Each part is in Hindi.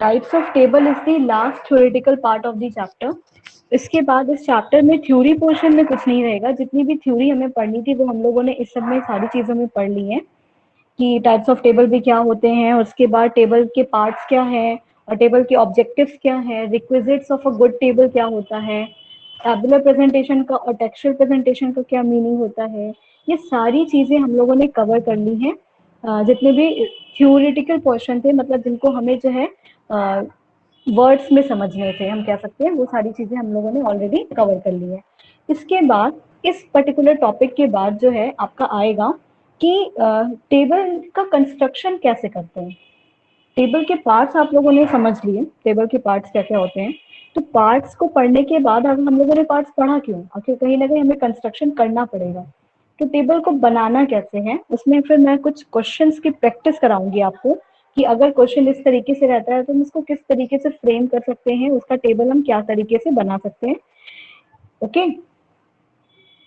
Types of table is the last theoretical part of the chapter. इसके बाद इस चैप्टर में थ्योरी पोर्शन में कुछ नहीं रहेगा, जितनी भी थ्योरी हमें पढ़नी थी वो हम लोगों ने इस सब में सारी चीजों में पढ़ ली है कि टाइप्स ऑफ टेबल भी क्या होते हैं, और उसके बाद टेबल के पार्ट्स क्या है, और टेबल के ऑब्जेक्टिव्स क्या है, requisites of a good table क्या होता है, टैबुलर प्रेजेंटेशन का और टेक्सचुअल प्रेजेंटेशन का क्या मीनिंग होता है। ये सारी चीजें हम लोगों ने कवर कर ली हैं। जितने भी थ्योरेटिकल पोर्शन थे, मतलब जिनको हमें जो है वर्ड्स में समझने थे, हम कह सकते हैं, वो सारी चीजें हम लोगों ने ऑलरेडी कवर कर ली है। इसके बाद इस पर्टिकुलर टॉपिक के बाद जो है आपका आएगा कि टेबल का कंस्ट्रक्शन कैसे करते हैं। टेबल के पार्ट्स आप लोगों ने समझ लिए, टेबल के पार्ट्स क्या क्या होते हैं। तो पार्ट्स को पढ़ने के बाद अगर हम लोगों ने पार्ट्स पढ़ा क्यों, आखिर कहीं ना कहीं हमें कंस्ट्रक्शन करना पड़ेगा। तो टेबल को बनाना कैसे है, उसमें फिर मैं कुछ क्वेश्चंस की प्रैक्टिस कराऊंगी आपको कि अगर क्वेश्चन इस तरीके से रहता है तो हम इसको किस तरीके से फ्रेम कर सकते हैं, उसका टेबल हम क्या तरीके से बना सकते हैं। ओके,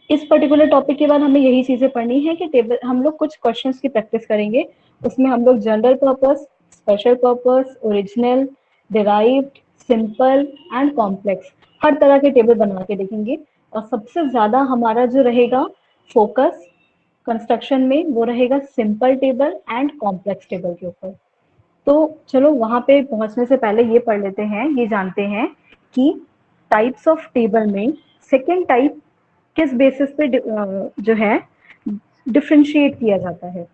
इस पर्टिकुलर टॉपिक के बाद हमें यही चीजें पढ़नी है कि टेबल हम लोग कुछ क्वेश्चंस की प्रैक्टिस करेंगे। उसमें हम लोग general purpose, special purpose, original, derived, simple and complex हर तरह के टेबल बना के देखेंगे। और सबसे ज्यादा हमारा जो रहेगा फोकस कंस्ट्रक्शन में वो रहेगा simple table and complex table के ऊपर। तो चलो वहां पे पहुंचने से पहले ये पढ़ लेते हैं, ये जानते हैं कि टाइप्स ऑफ टेबल में सेकेंड टाइप किस बेसिस पे जो है डिफ्रेंशिएट किया जाता है।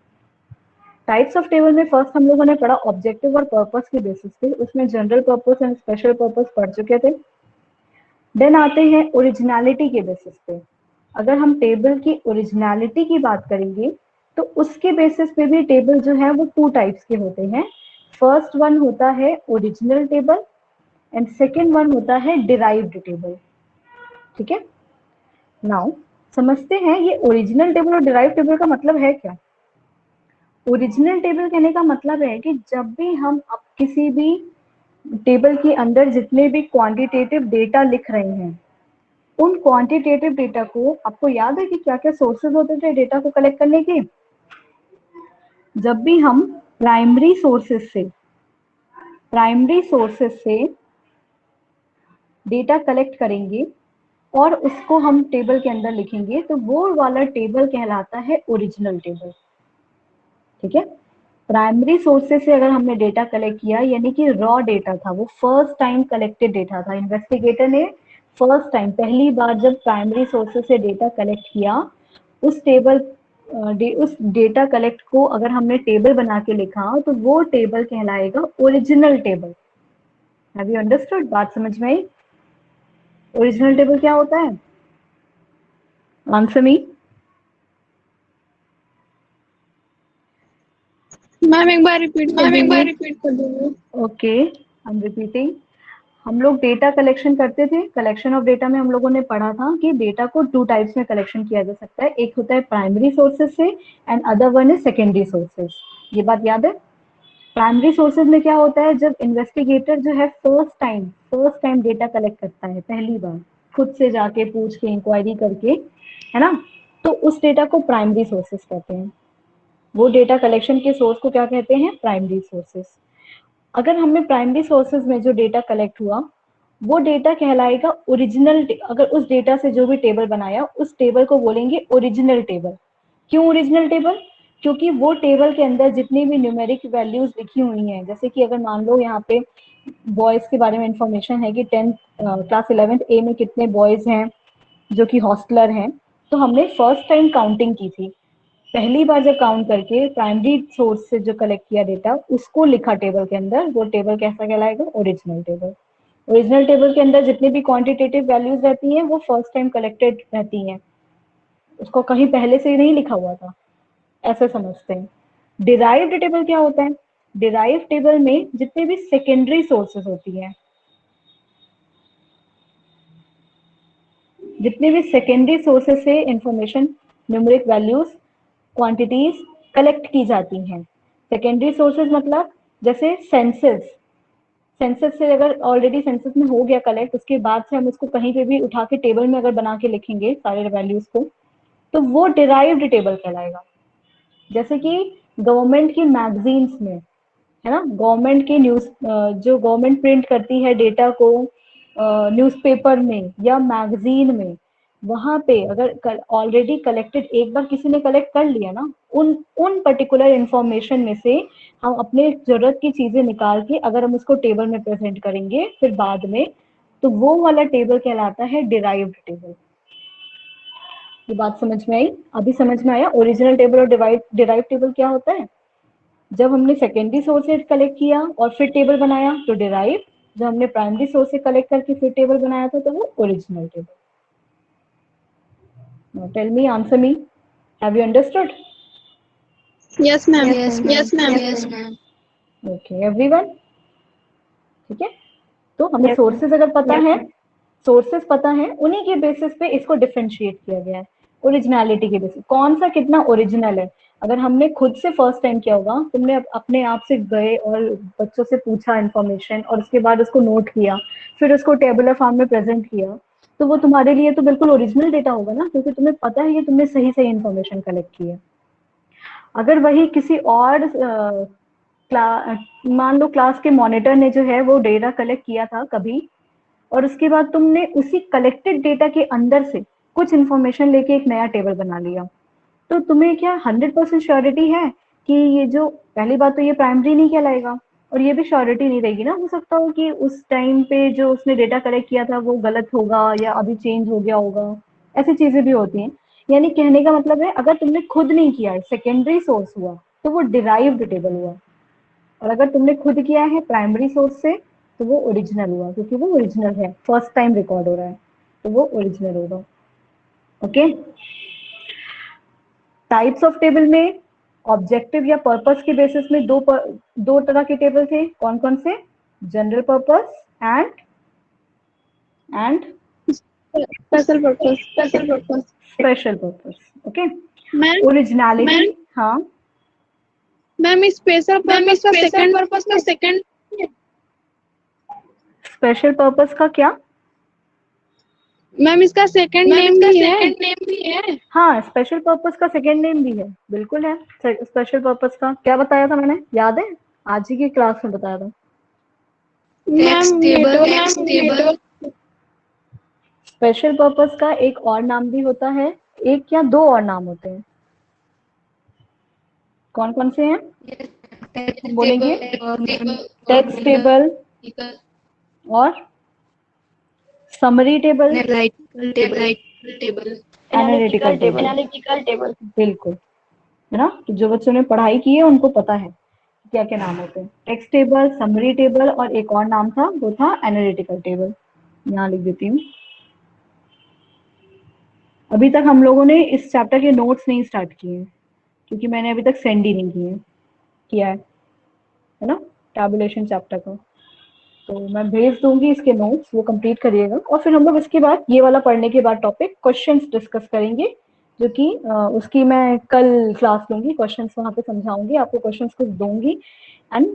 टाइप्स ऑफ टेबल में फर्स्ट हम लोगों ने पढ़ा ऑब्जेक्टिव और पर्पस के बेसिस पे, उसमें general purpose and special purpose पढ़ चुके थे। देन आते हैं ओरिजिनलिटी के बेसिस पे। अगर हम टेबल की ओरिजिनलिटी की बात करेंगे तो उसके बेसिस पे भी टेबल जो है वो टू टाइप्स के होते हैं। फर्स्ट वन होता है original table and second one होता है डिराइव्ड टेबल। ठीक है, नाउ समझते हैं ये ओरिजिनल टेबल और डिराइव्ड टेबल का मतलब है क्या। ओरिजिनल टेबल कहने का मतलब है कि जब भी हम अब किसी भी टेबल के अंदर जितने भी क्वांटिटेटिव डेटा लिख रहे हैं, उन क्वांटिटेटिव डेटा को, आपको याद है कि क्या क्या सोर्सेज होते थे डेटा को कलेक्ट करने के। जब भी हम प्राइमरी सोर्सेज से डेटा कलेक्ट करेंगे और उसको हम टेबल के अंदर लिखेंगे तो वो वाला टेबल कहलाता है ओरिजिनल टेबल। ठीक है, प्राइमरी सोर्सेज से अगर हमने डेटा कलेक्ट किया, यानी कि रॉ डेटा था, वो फर्स्ट टाइम कलेक्टेड डेटा था, इन्वेस्टिगेटर ने फर्स्ट टाइम पहली बार जब प्राइमरी सोर्सेज से डेटा कलेक्ट किया, उस उस डेटा कलेक्ट को अगर हमने टेबल बना के लिखा तो वो टेबल कहलाएगा original table. Have you understood, बात समझ में आई। ओरिजिनल टेबल क्या होता है, आंसर मी। मैम एक बार रिपीट कर दीजिए। Okay, I am repeating. हम लोग डेटा कलेक्शन करते थे, कलेक्शन ऑफ डेटा में हम लोगों ने पढ़ा था कि डेटा को टू टाइप्स में कलेक्शन किया जा सकता है, एक होता है प्राइमरी सोर्सेज से and other one is secondary sources. ये बात याद है। प्राइमरी सोर्सेज में क्या होता है, जब इन्वेस्टिगेटर जो है फर्स्ट टाइम डेटा कलेक्ट करता है, पहली बार खुद से जाके पूछ के इंक्वायरी करके, है ना, तो उस डेटा को प्राइमरी सोर्सेज कहते हैं। वो डेटा कलेक्शन के सोर्स को क्या कहते हैं, प्राइमरी सोर्सेज। अगर हमें प्राइमरी सोर्सेज में जो डेटा कलेक्ट हुआ वो डेटा कहलाएगा ओरिजिनल। अगर उस डेटा से जो भी टेबल बनाया उस टेबल को बोलेंगे ओरिजिनल टेबल। क्यों ओरिजिनल टेबल, क्योंकि वो टेबल के अंदर जितनी भी न्यूमेरिक वैल्यूज लिखी हुई हैं, जैसे कि अगर मान लो यहाँ पे बॉयज के बारे में इंफॉर्मेशन है कि 10th क्लास 11th ए में कितने बॉयज हैं जो कि हॉस्टलर हैं, तो हमने फर्स्ट टाइम काउंटिंग की थी, पहली बार जब काउंट करके प्राइमरी सोर्स से जो कलेक्ट किया डेटा उसको लिखा टेबल के अंदर, वो टेबल कैसा कहलाएगा, ओरिजिनल टेबल। ओरिजिनल टेबल के अंदर जितनी भी क्वांटिटेटिव वैल्यूज रहती हैं वो फर्स्ट टाइम कलेक्टेड रहती हैं, उसको कहीं पहले से ही नहीं लिखा हुआ था, ऐसे समझते हैं। डिराइव्ड टेबल क्या होता है, डिराइव्ड टेबल में जितने भी सेकेंडरी सोर्सेज होती हैं, जितने भी सेकेंडरी सोर्सेज से information, numeric values, quantities collect की जाती हैं। सेकेंडरी सोर्सेज मतलब जैसे सेंसस, सेंसस से अगर ऑलरेडी सेंसस में हो गया कलेक्ट, उसके बाद से हम उसको कहीं पे भी उठा के टेबल में अगर बना के लिखेंगे सारे वैल्यूज को, तो वो डिराइव्ड टेबल कहलाएगा। जैसे कि गवर्नमेंट की मैगजीन्स में है ना। गवर्नमेंट की न्यूज, जो गवर्नमेंट प्रिंट करती है डेटा को न्यूज़पेपर में या मैगजीन में, वहां पे अगर ऑलरेडी कलेक्टेड, एक बार किसी ने कलेक्ट कर लिया ना, उन उन पर्टिकुलर इंफॉर्मेशन में से हम अपने जरूरत की चीजें निकाल के अगर हम उसको टेबल में प्रेजेंट करेंगे फिर बाद में, तो वो वाला टेबल कहलाता है डिराइव्ड टेबल। ये बात समझ में आई? अभी समझ में आया ओरिजिनल टेबल और डिराइव टेबल क्या होता है? जब हमने सेकेंडरी सोर्स से कलेक्ट किया और फिर टेबल बनाया तो डिराइव, जब हमने प्राइमरी सोर्स से कलेक्ट करके फिर टेबल बनाया था तो वो original table. Now tell me, answer me. Have you understood? Yes ma'am. Yes, ma'am. Okay, everyone. ठीक है, तो हमें Yes, सोर्सेज अगर पता है, सोर्सेज पता है, उन्हीं के बेसिस पे इसको डिफरेंशिएट किया गया है ओरिजिनलिटी के बेसिस। कौन सा कितना ओरिजिनल है, अगर हमने खुद से फर्स्ट टाइम किया होगा, तुमने अपने आप से गए और बच्चों से पूछा इन्फॉर्मेशन और उसके बाद उसको नोट किया, फिर उसको टेबुलर फॉर्म में प्रेजेंट किया, तो वो तुम्हारे लिए तो बिल्कुल ओरिजिनल डेटा होगा ना, क्योंकि तुम्हें पता है कि तुमने सही सही इन्फॉर्मेशन कलेक्ट की है। अगर वही किसी और मान लो क्लास के मॉनिटर ने जो है वो डेटा कलेक्ट किया था कभी, और उसके बाद तुमने उसी कलेक्टेड डेटा के अंदर से कुछ इन्फॉर्मेशन लेके एक नया टेबल बना लिया, तो तुम्हें क्या 100% श्योरिटी है कि ये जो, पहली बात तो ये प्राइमरी नहीं कहलाएगा, और ये भी श्योरिटी नहीं रहेगी ना, हो सकता हो कि उस टाइम पे जो उसने डेटा कलेक्ट किया था वो गलत होगा या अभी चेंज हो गया होगा, ऐसी चीजें भी होती हैं। यानी कहने का मतलब है, अगर तुमने खुद नहीं किया, सेकेंडरी सोर्स हुआ तो वो डिराइव्ड टेबल हुआ, और अगर तुमने खुद किया है प्राइमरी सोर्स से तो वो ओरिजिनल हुआ, क्योंकि वो ओरिजिनल है, फर्स्ट टाइम रिकॉर्ड हो रहा है तो वो ओरिजिनल होगा। ओके, टाइप्स ऑफ टेबल में ऑब्जेक्टिव या पर्पस के बेसिस में दो तरह के टेबल थे, कौन कौन से? General purpose and special purpose. Special purpose. Okay, ma'am originality, हाँ मैम स्पेशल पर्पस का सेकंड स्पेशल पर्पस का क्या? मैम इसका सेकंड नेम भी है। हाँ, स्पेशल पर्पस का सेकेंड नेम भी है, बिल्कुल है। स्पेशल पर्पस का क्या बताया था मैंने, याद है? आज ही की क्लास में बताया था। मैम स्पेशल पर्पस का एक और नाम भी होता है, एक या दो और नाम होते हैं, कौन कौन से हैं बोलेंगे? टेक्स्ट टेबल और समरी टेबल, एनालिटिकल टेबल, बिल्कुल, है ना। तो जो बच्चों ने पढ़ाई की है उनको पता है क्या क्या नाम होते हैं। टेक्स्ट टेबल, समरी टेबल और एक और नाम था, वो था एनालिटिकल टेबल। यहाँ लिख देती हूँ। अभी तक हम लोगों ने इस चैप्टर के नोट्स नहीं स्टार्ट किए हैं, क्योंकि मैंने अभी तक सेंड ही नहीं किया है ना, टैबुलेशन चैप्टर का। तो मैं भेज दूंगी इसके नोट्स, वो कंप्लीट करिएगा, और फिर हम लोग इसके बाद ये वाला पढ़ने के बाद टॉपिक क्वेश्चंस डिस्कस करेंगे, जो कि उसकी मैं कल क्लास लूंगी, क्वेश्चंस वहां पे समझाऊंगी आपको, क्वेश्चंस कुछ दूंगी एंड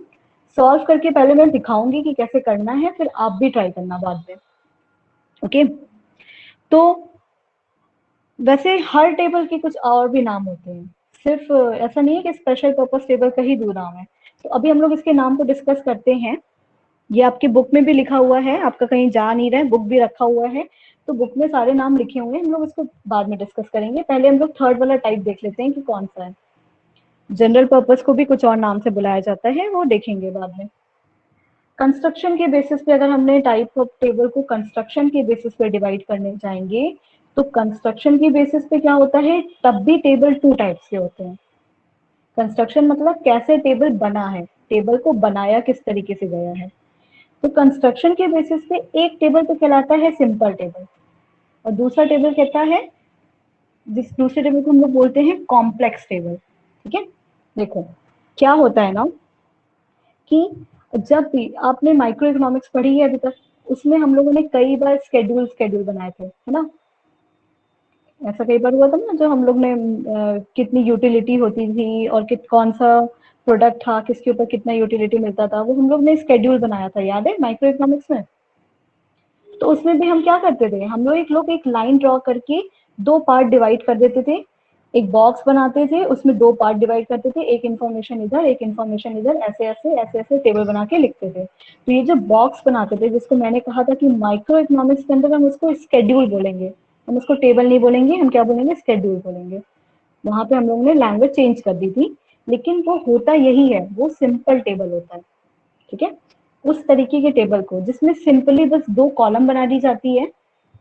सॉल्व करके पहले मैं दिखाऊंगी कि कैसे करना है, फिर आप भी ट्राई करना बाद में। ओके, तो वैसे हर टेबल के कुछ और भी नाम होते हैं, सिर्फ ऐसा नहीं है कि स्पेशल पर्पस टेबल का ही दो नाम है। तो अभी हम लोग इसके नाम को डिस्कस करते हैं। ये आपकी बुक में भी लिखा हुआ है, आपका कहीं जा नहीं रहा है, बुक भी रखा हुआ है, तो बुक में सारे नाम लिखे हुए हैं, हम लोग इसको बाद में डिस्कस करेंगे। पहले हम लोग थर्ड वाला टाइप देख लेते हैं कि कौन सा है। जनरल पर्पस को भी कुछ और नाम से बुलाया जाता है, वो देखेंगे बाद में। कंस्ट्रक्शन के बेसिस पे अगर हमने टाइप ऑफ टेबल को कंस्ट्रक्शन के बेसिस पे डिवाइड करने जाएंगे, तो कंस्ट्रक्शन के बेसिस पे क्या होता है, तब भी टेबल टू टाइप्स के होते हैं। कंस्ट्रक्शन मतलब कैसे टेबल बना है, टेबल को बनाया किस तरीके से गया है। तो कंस्ट्रक्शन के बेसिस पे एक टेबल तो कहलाता है सिंपल टेबल, और दूसरा टेबल कहता है, जिस दूसरे टेबल को हम लोग बोलते हैं कॉम्प्लेक्स टेबल। ठीक है, देखो क्या होता है ना, कि जब भी आपने माइक्रो इकोनॉमिक्स पढ़ी है अभी तक, उसमें हम लोगों ने कई बार स्केड्यूल बनाए थे, है ना। ऐसा कई बार हुआ था ना, जो हम लोग ने कितनी यूटिलिटी होती थी और कौन सा प्रोडक्ट था, किसके ऊपर कितना यूटिलिटी मिलता था, वो हम लोग ने स्केड्यूल बनाया था, याद है माइक्रो इकोनॉमिक्स में। तो उसमें भी हम क्या करते थे, हम लोग एक लाइन ड्रॉ करके दो पार्ट डिवाइड कर देते थे, एक बॉक्स बनाते थे, उसमें दो पार्ट डिवाइड करते थे, एक इन्फॉर्मेशन इधर एक इन्फॉर्मेशन इधर, ऐसे ऐसे ऐसे ऐसे टेबल बना के लिखते थे। तो ये जो बॉक्स बनाते थे, जिसको मैंने कहा था कि माइक्रो इकोनॉमिक्स के अंदर हम उसको स्केड्यूल बोलेंगे, हम उसको टेबल नहीं बोलेंगे, हम क्या बोलेंगे, स्केड्यूल बोलेंगे। वहां पे हम लोगों ने लैंग्वेज चेंज कर दी थी, लेकिन वो होता यही है, वो सिंपल टेबल होता है। ठीक है, उस तरीके के टेबल को जिसमें सिंपली बस दो कॉलम बना दी जाती है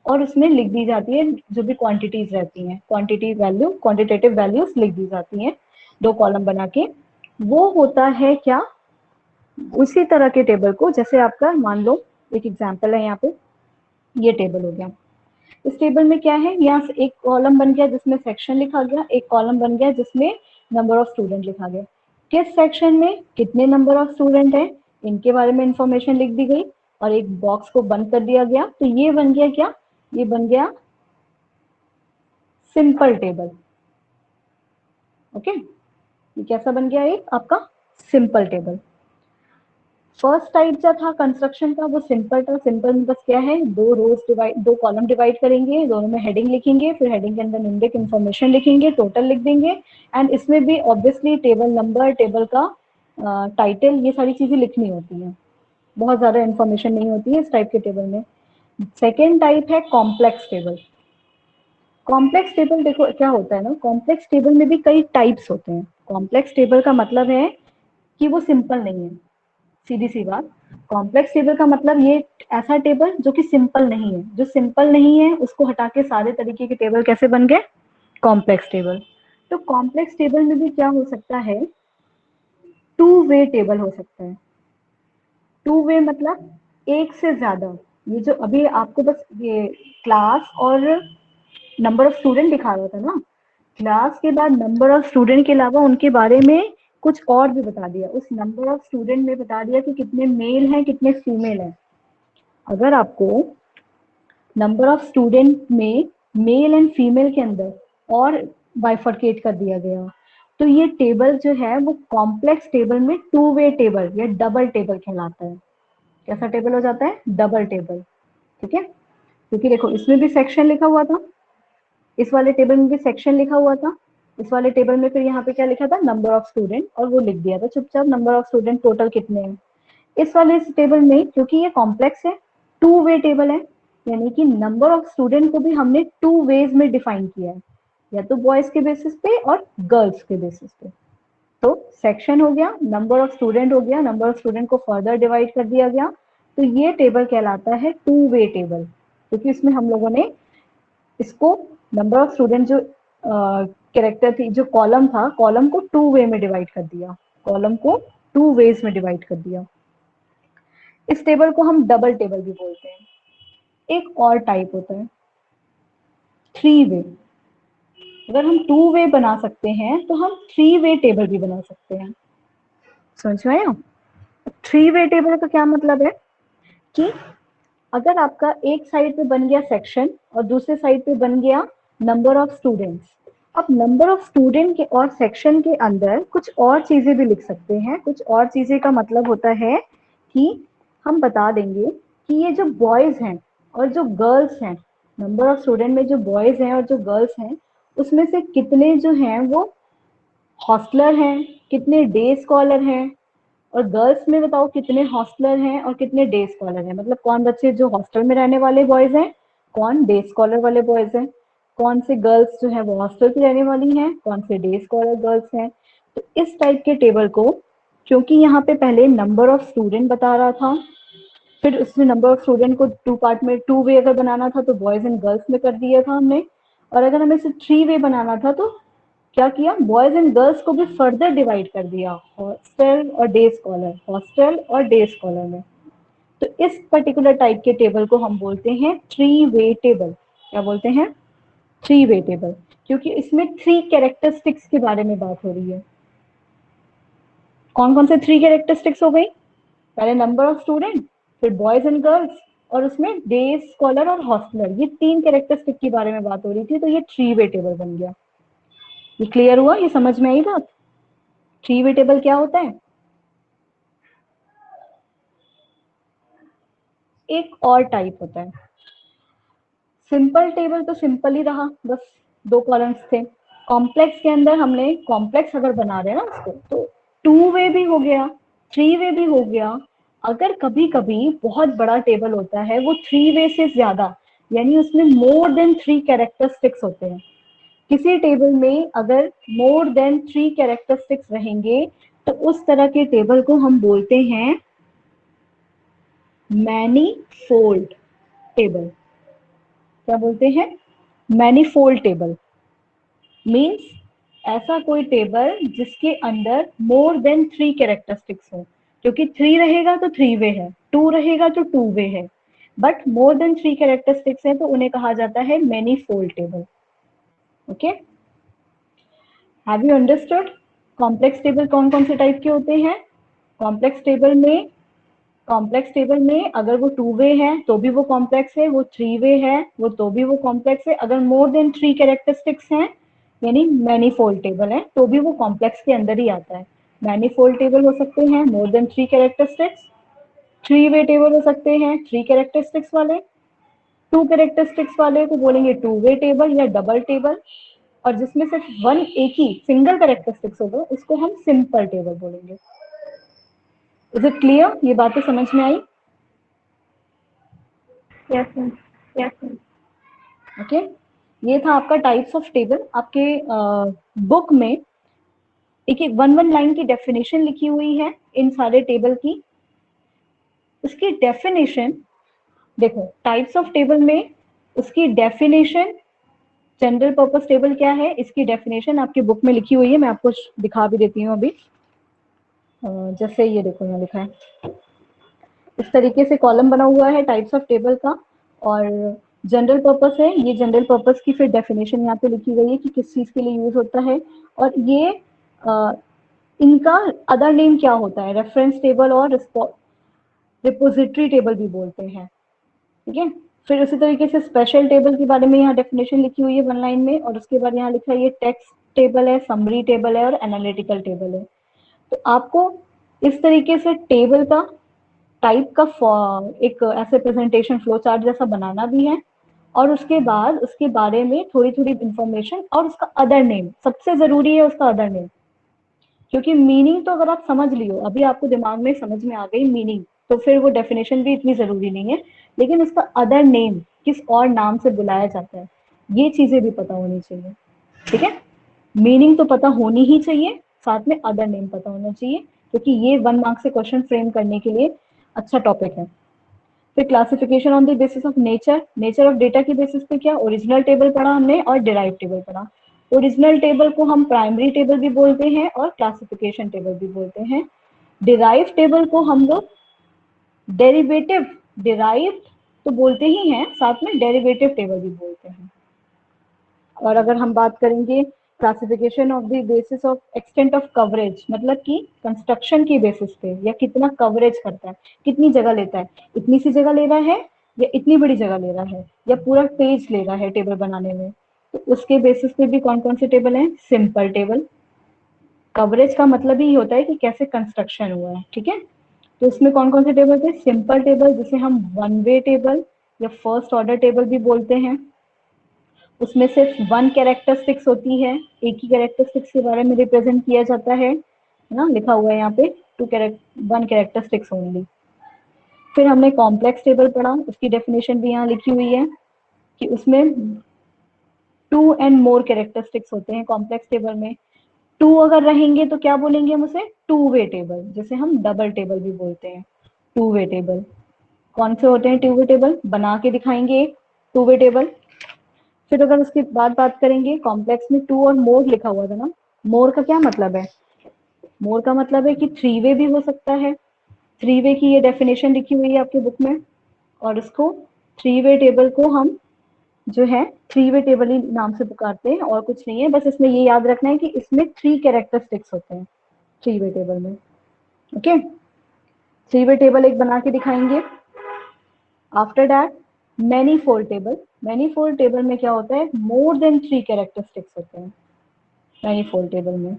और उसमें लिख दी जाती है जो भी क्वांटिटीज रहती हैं, क्वांटिटी वैल्यू, क्वांटिटेटिव वैल्यूज लिख दी जाती हैं दो कॉलम बना के। वो होता है क्या, उसी तरह के टेबल को, जैसे आपका मान लो एक एग्जांपल है यहाँ पे, ये टेबल हो गया। इस टेबल में क्या है, यहाँ एक कॉलम बन गया जिसमें सेक्शन लिखा गया, एक कॉलम बन गया जिसमें नंबर ऑफ स्टूडेंट लिखा गया। किस सेक्शन में कितने नंबर ऑफ स्टूडेंट है, इनके बारे में इंफॉर्मेशन लिख दी गई और एक बॉक्स को बंद कर दिया गया। तो ये बन गया क्या, ये बन गया सिंपल टेबल। ओके, ये कैसा बन गया, एक आपका सिंपल टेबल। फर्स्ट टाइप जो था कंस्ट्रक्शन का, वो सिंपल था। सिंपल में बस क्या है, दो रोज डिवाइड, दो कॉलम डिवाइड करेंगे, दोनों में हेडिंग लिखेंगे, फिर हेडिंग के अंदर न्यूमेरिक इन्फॉर्मेशन लिखेंगे, टोटल लिख देंगे। एंड इसमें भी ऑब्वियसली टेबल नंबर, टेबल का टाइटल, ये सारी चीजें लिखनी होती हैं। बहुत ज्यादा इन्फॉर्मेशन नहीं होती है इस टाइप के टेबल में। सेकेंड टाइप है कॉम्प्लेक्स टेबल। कॉम्प्लेक्स टेबल देखो क्या होता है ना, कॉम्प्लेक्स टेबल में भी कई टाइप्स होते हैं। कॉम्प्लेक्स टेबल का मतलब है कि वो सिंपल नहीं है, सीधी सी बात। कॉम्प्लेक्स टेबल का मतलब ये ऐसा टेबल जो कि सिंपल नहीं है, जो सिंपल नहीं है उसको हटा के सारे तरीके के टेबल कैसे बन गए, कॉम्प्लेक्स टेबल। तो कॉम्प्लेक्स टेबल में भी क्या हो सकता है, टू वे टेबल हो सकता है। टू वे मतलब एक से ज्यादा। ये जो अभी आपको बस ये क्लास और नंबर ऑफ स्टूडेंट दिखा रहा था ना, क्लास के बाद नंबर ऑफ स्टूडेंट के अलावा उनके बारे में कुछ और भी बता दिया। उस नंबर ऑफ स्टूडेंट में बता दिया कि कितने मेल हैं कितने फीमेल हैं। अगर आपको नंबर ऑफ स्टूडेंट में मेल एंड फीमेल के अंदर और बाइफर्केट कर दिया गया, तो ये टेबल जो है वो कॉम्प्लेक्स टेबल में टू वे टेबल या डबल टेबल कहलाता है। कैसा टेबल हो जाता है, डबल टेबल। ठीक है, क्योंकि देखो इसमें भी सेक्शन लिखा हुआ था, इस वाले टेबल में भी सेक्शन लिखा हुआ था, इस वाले टेबल में फिर यहाँ पे क्या लिखा था, नंबर ऑफ स्टूडेंट, और वो लिख दिया था चुपचाप नंबर ऑफ स्टूडेंट टोटल कितने हैं। इस वाले इस टेबल में क्योंकि ये कॉम्प्लेक्स है, टू वे टेबल है, यानी कि नंबर ऑफ स्टूडेंट को भी हमने टू वेज में डिफाइन किया है, या तो बॉयज के बेसिस पे और गर्ल्स के बेसिस पे। तो सेक्शन हो गया, नंबर ऑफ स्टूडेंट हो गया, नंबर ऑफ स्टूडेंट को फर्दर डिवाइड कर दिया गया। तो ये टेबल कहलाता है टू वे टेबल, क्योंकि इसमें हम लोगों ने इसको नंबर ऑफ स्टूडेंट जो कैरेक्टर थी, जो कॉलम था, कॉलम को टू वे में डिवाइड कर दिया, कॉलम को टू वेज में डिवाइड कर दिया। इस टेबल को हम डबल टेबल भी बोलते हैं। एक और टाइप होता है थ्री वे। अगर हम टू वे बना सकते हैं तो हम थ्री वे टेबल भी बना सकते हैं। समझ में आया? थ्री वे टेबल का क्या मतलब है कि अगर आपका एक साइड पे बन गया सेक्शन और दूसरे साइड पे बन गया नंबर ऑफ स्टूडेंट्स, अब नंबर ऑफ स्टूडेंट के और सेक्शन के अंदर कुछ और चीजें भी लिख सकते हैं। कुछ और चीजें का मतलब होता है कि हम बता देंगे कि ये जो बॉयज हैं और जो गर्ल्स हैं, नंबर ऑफ स्टूडेंट में जो बॉयज हैं और जो गर्ल्स हैं, उसमें से कितने जो हैं वो हॉस्टलर हैं, कितने डे स्कॉलर हैं, और गर्ल्स में बताओ कितने हॉस्टलर हैं और कितने डे स्कॉलर हैं। मतलब कौन बच्चे जो हॉस्टल में रहने वाले बॉयज हैं, कौन डे स्कॉलर वाले बॉयज हैं, कौन से गर्ल्स जो है वो हॉस्टल की रहने वाली हैं, कौन से डे स्कॉलर गर्ल्स हैं। तो इस टाइप के टेबल को, क्योंकि यहाँ पे पहले नंबर ऑफ स्टूडेंट बता रहा था, फिर उसमें नंबर ऑफ स्टूडेंट को टू पार्ट में, टू वे अगर बनाना था तो बॉयज एंड गर्ल्स में कर दिया था हमने, और अगर हमें इसे थ्री वे बनाना था तो क्या किया, बॉयज एंड गर्ल्स को भी फर्दर डिवाइड कर दिया, हॉस्टल और डे स्कॉलर, हॉस्टल और डे स्कॉलर में। तो इस पर्टिकुलर टाइप के टेबल को हम बोलते हैं थ्री वे टेबल। क्या बोलते हैं, थ्री वे टेबल, क्योंकि इसमें थ्री कैरेक्टरिस्टिक्स के बारे में बात हो रही है। कौन कौन से थ्री कैरेक्टरिस्टिक्स हो गई, पहले नंबर ऑफ स्टूडेंट, फिर बॉयज एंड गर्ल्स, और उसमें डे स्कॉलर और हॉस्टलर, ये तीन कैरेक्टरिस्टिक के बारे में बात हो रही थी। तो ये थ्री वे टेबल बन गया। ये क्लियर हुआ, ये समझ में आई बात? थ्री वे टेबल क्या होता है? एक और टाइप होता है सिंपल टेबल। तो सिंपल ही रहा, बस दो कॉलम्स थे। कॉम्प्लेक्स के अंदर हमने कॉम्प्लेक्स अगर बना रहे हैं ना उसको, तो 2 वे भी हो गया, 3 वे भी हो गया। अगर कभी कभी बहुत बड़ा टेबल होता है, वो 3 वे से ज्यादा, यानी उसमें मोर देन 3 कैरेक्टरिस्टिक्स होते हैं। किसी टेबल में अगर मोर देन 3 कैरेक्टरिस्टिक्स रहेंगे, तो उस तरह के टेबल को हम बोलते हैं मैनीफोल्ड टेबल। क्या बोलते हैं? मैनीफोल्ड टेबल मीन्स ऐसा कोई टेबल जिसके अंदर मोर देन 3 कैरेक्टरिस्टिक्स हो। क्योंकि 3 रहेगा तो 3 वे है, 2 रहेगा तो 2 वे है, बट मोर देन 3 कैरेक्टरिस्टिक्स है तो उन्हें कहा जाता है manifold table. Okay, have you understood? Complex table कौन कौन से टाइप के होते हैं? कॉम्प्लेक्स टेबल में अगर वो 2 वे है तो भी वो कॉम्प्लेक्स है, वो 3 वे है वो तो भी वो कॉम्प्लेक्स है। अगर मोर देन 3 कैरेक्टरिस्टिक्स हैं, यानी मैनीफोल्ड टेबल है, तो भी वो कॉम्प्लेक्स के अंदर ही आता है। मैनीफोल्ड टेबल हो सकते हैं मोर देन 3 कैरेक्टरिस्टिक्स, 3 वे टेबल हो सकते हैं 3 कैरेक्टरिस्टिक्स वाले, 2 कैरेक्टरिस्टिक्स वाले को बोलेंगे 2 वे टेबल या डबल टेबल, और जिसमें सिर्फ वन एक ही सिंगल कैरेक्टरिस्टिक्स होगा उसको हम सिंपल टेबल बोलेंगे। Is it clear? ये बातें समझ में आई? Yes, ma'am. ओके, ये था आपका टाइप्स ऑफ टेबल। आपके बुक में एक एक 1 लाइन की डेफिनेशन लिखी हुई है इन सारे टेबल की। उसकी डेफिनेशन देखो, टाइप्स ऑफ टेबल में उसकी डेफिनेशन, जनरल पर्पस टेबल क्या है इसकी डेफिनेशन आपकी बुक में लिखी हुई है। मैं आपको दिखा भी देती हूँ अभी। जैसे ये देखो यहाँ लिखा है, इस तरीके से कॉलम बना हुआ है टाइप्स ऑफ टेबल का, और जनरल पर्पस है। ये जनरल पर्पस की फिर डेफिनेशन यहाँ पे लिखी गई है कि किस चीज के लिए यूज होता है, और ये इनका अदर नेम क्या होता है, रेफरेंस टेबल और रिपोजिटरी टेबल भी बोलते हैं। ठीक है, फिर उसी तरीके से स्पेशल टेबल के बारे में यहाँ डेफिनेशन लिखी हुई है 1 लाइन में, और उसके बाद यहाँ लिखा है ये टेक्स्ट टेबल है, समरी टेबल है और एनालिटिकल टेबल है। तो आपको इस तरीके से टेबल का टाइप का एक ऐसे प्रेजेंटेशन फ्लो चार्ट जैसा बनाना भी है, और उसके बाद उसके बारे में थोड़ी थोड़ी इंफॉर्मेशन, और उसका अदर नेम सबसे जरूरी है, उसका अदर नेम। क्योंकि मीनिंग तो अगर आप समझ लियो, अभी आपको दिमाग में समझ में आ गई मीनिंग, तो फिर वो डेफिनेशन भी इतनी जरूरी नहीं है, लेकिन उसका अदर नेम किस और नाम से बुलाया जाता है, ये चीजें भी पता होनी चाहिए। ठीक है, मीनिंग तो पता होनी ही चाहिए, साथ में अदर नेम पता होना चाहिए, क्योंकि ये 1 मार्क से क्वेश्चन फ्रेम करने के लिए अच्छा टॉपिक है। फिर classification on the basis of nature of data की बेसिस पे क्या, ओरिजिनल टेबल पढ़ा हमने और डिराइव टेबल पढ़ा। ओरिजिनल टेबल को हम प्राइमरी टेबल भी बोलते हैं और क्लासिफिकेशन टेबल भी बोलते हैं। डिराइव टेबल को हम लोग डेरिवेटिव, डिराइव तो बोलते ही हैं, साथ में डेरिवेटिव टेबल भी बोलते हैं। और अगर हम बात करेंगे classification of the basis of extent of coverage, मतलब कि कंस्ट्रक्शन की बेसिस पे, या कितना कवरेज करता है, कितनी जगह लेता है, इतनी सी जगह ले रहा है या इतनी बड़ी जगह ले रहा है, या पूरा पेज ले रहा है टेबल बनाने में, तो उसके बेसिस पे भी कौन कौन से टेबल हैं? Simple table. कवरेज का मतलब ही होता है कि कैसे कंस्ट्रक्शन हुआ है। ठीक है, तो इसमें कौन कौन से टेबल थे? सिंपल टेबल, जिसे हम 1 वे टेबल या फर्स्ट ऑर्डर टेबल भी बोलते हैं। उसमें सिर्फ 1 कैरेक्टरिस्टिक्स होती है, एक ही कैरेक्टरिस्टिक्स के बारे में रिप्रेजेंट किया जाता है ना, लिखा हुआ है यहाँ पे 1 कैरेक्टरिस्टिक्स ओनली। फिर हमने कॉम्प्लेक्स टेबल पढ़ा, उसकी डेफिनेशन भी यहाँ लिखी हुई है कि उसमें 2 एंड मोर कैरेक्टरिस्टिक्स होते हैं कॉम्प्लेक्स टेबल में। 2 अगर रहेंगे तो क्या बोलेंगे हम उसे? 2 वे टेबल, जिसे हम डबल टेबल भी बोलते हैं। 2 वे टेबल कौन से होते हैं? 2 वे टेबल बना के दिखाएंगे 2 वे टेबल। फिर अगर उसके बाद बात करेंगे, कॉम्प्लेक्स में 2 और मोर लिखा हुआ था ना, मोर का क्या मतलब है? मोर का मतलब है कि 3 वे भी हो सकता है। 3 वे की ये डेफिनेशन लिखी हुई है आपके बुक में, और उसको 3 वे टेबल को हम जो है 3 वे टेबल ही नाम से पुकारते हैं, और कुछ नहीं है। बस इसमें ये याद रखना है कि इसमें 3 कैरेक्टरिस्टिक्स होते हैं 3 वे टेबल में। ओके, 3 वे टेबल एक बना के दिखाएंगे। After that manifold table. Manifold table में क्या होता है? मोर देन 3 कैरेक्टरिस्टिक्स होते हैं मैनीफोल्ड टेबल में,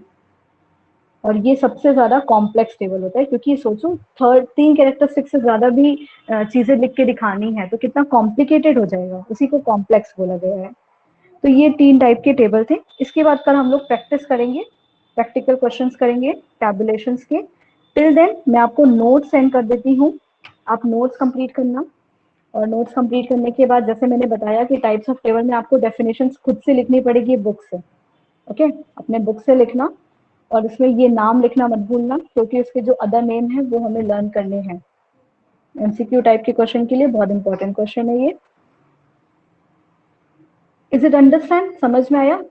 और ये सबसे ज्यादा कॉम्प्लेक्स टेबल होता है, क्योंकि सोचो 3 कैरेक्टरिस्टिक्स से ज्यादा भी चीजें लिख के दिखानी है तो कितना कॉम्प्लिकेटेड हो जाएगा, उसी को कॉम्प्लेक्स बोला गया है। तो ये 3 टाइप के टेबल थे। इसके बाद कल हम लोग प्रैक्टिस करेंगे, प्रैक्टिकल क्वेश्चंस करेंगे टैबुलेशंस के। टिल देन मैं आपको नोट्स सेंड कर देती हूँ, आप नोट्स कंप्लीट करना। और नोट्स कंप्लीट करने के बाद जैसे मैंने बताया कि टाइप्स ऑफ टेबल में आपको डेफिनेशंस खुद से लिखनी पड़ेगी बुक से, ओके, अपने बुक से लिखना। और इसमें ये नाम लिखना मत भूलना, क्योंकि उसके जो अदर नेम है वो हमें लर्न करने हैं। एमसीक्यू टाइप के क्वेश्चन के लिए बहुत इंपॉर्टेंट क्वेश्चन है ये। इज इट अंडरस्टैंड, समझ में आया?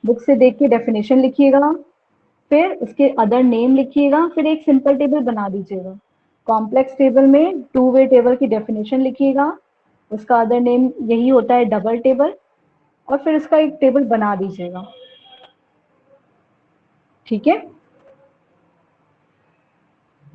बुक से देख के डेफिनेशन लिखिएगा, फिर उसके अदर नेम लिखिएगा, फिर एक सिंपल टेबल बना दीजिएगा। कॉम्प्लेक्स टेबल में 2 वे टेबल की डेफिनेशन लिखिएगा, उसका अदर नेम यही होता है डबल टेबल, और फिर उसका एक टेबल बना दीजिएगा। ठीक है?